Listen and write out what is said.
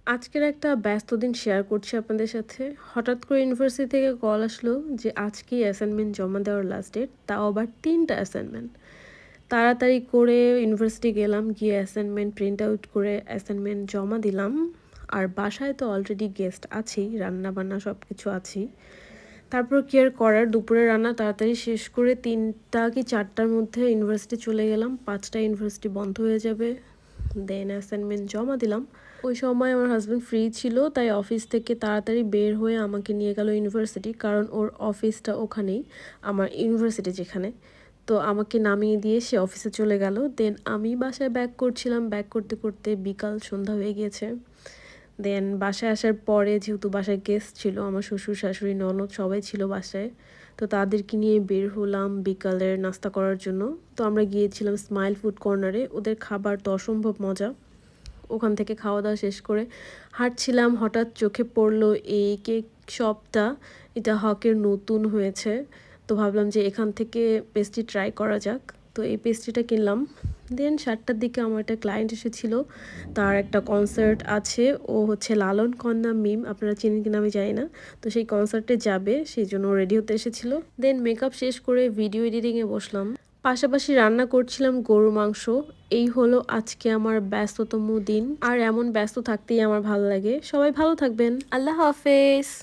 আজকের একটা ব্যস্ত দিন শেয়ার করছি আপনাদের সাথে। হঠাৎ করে ইউনিভার্সিটি থেকে কল আসলো যে আজকেই অ্যাসাইনমেন্ট জমা দেওয়ার লাস্ট ডেট। তাও আবার ৩ টা অ্যাসাইনমেন্ট। তাড়াতাড়ি করে ইউনিভার্সিটি গেলাম, গিয়ে অ্যাসাইনমেন্ট প্রিন্ট আউট করে অ্যাসাইনমেন্ট জমা দিলাম। আর বাসায় তো অলরেডি গেস্ট আছেই, রান্না-বান্না সবকিছু আছেই। তারপর কি আর করার, দুপুরের রান্না তাড়াতাড়ি শেষ করে ৩টা কি ৪টার মধ্যে ইউনিভার্সিটি চলে গেলাম। ৫টায় ইউনিভার্সিটি বন্ধ হয়ে যাবে। দেন অ্যাসাইনমেন্ট জমা দিলাম। ওই সময় আমার হাসব্যান্ড ফ্রি ছিল, তাই অফিস থেকে তাড়াতাড়ি বের হয়ে আমাকে নিয়ে গেল ইউনিভার্সিটি, কারণ ওর অফিসটা ওখানেই, আমার ইউনিভার্সিটি যেখানে। তো আমাকে নামিয়ে দিয়ে সে অফিসে চলে গেল। দেন আমি বাসায় ব্যাক করছিলাম, ব্যাক করতে করতে বিকাল সন্ধ্যা হয়ে গিয়েছে। দেন বাসায় আসার পরে যেহেতু বাসায় গেস্ট ছিল, আমার শ্বশুর শাশুড়ি ননদ সবাই ছিল বাসায়, তো তাদেরকে নিয়ে বের হলাম বিকালের নাস্তা করার জন্য। তো আমরা গিয়েছিলাম স্মাইল ফুড কর্নারে, ওদের খাবার তো অসম্ভব মজা। ওখান থেকে খাওয়া দাওয়া শেষ করে হাঁটছিলাম, হঠাৎ চোখে পড়লো এই কেক শপটা। এটা হকের নতুন হয়েছে, তো ভাবলাম যে এখান থেকে পেস্ট্রি ট্রাই করা যাক। তো এই পেস্ট্রিটা কিনলাম। দেন 7টার দিকে আমার একটা ক্লায়েন্ট এসেছিল, তার একটা কনসার্ট আছে। ও হচ্ছে লালন কন্যা মিম, আপনারা চেনেন কিনা আমি জানি না। তো সেই কনসার্টে যাবে, সেই জন্য রেডি হতে এসেছিল। দেন মেকআপ শেষ করে ভিডিও এডিটিংয়ে বসলাম, পাশাপাশি রান্না করছিলাম গরুর মাংস। এই হলো আজকে আমার ব্যস্ততম দিন, আর এমন ব্যস্ত থাকতেই আমার ভালো লাগে। সবাই ভালো থাকবেন, আল্লাহ হাফেজ।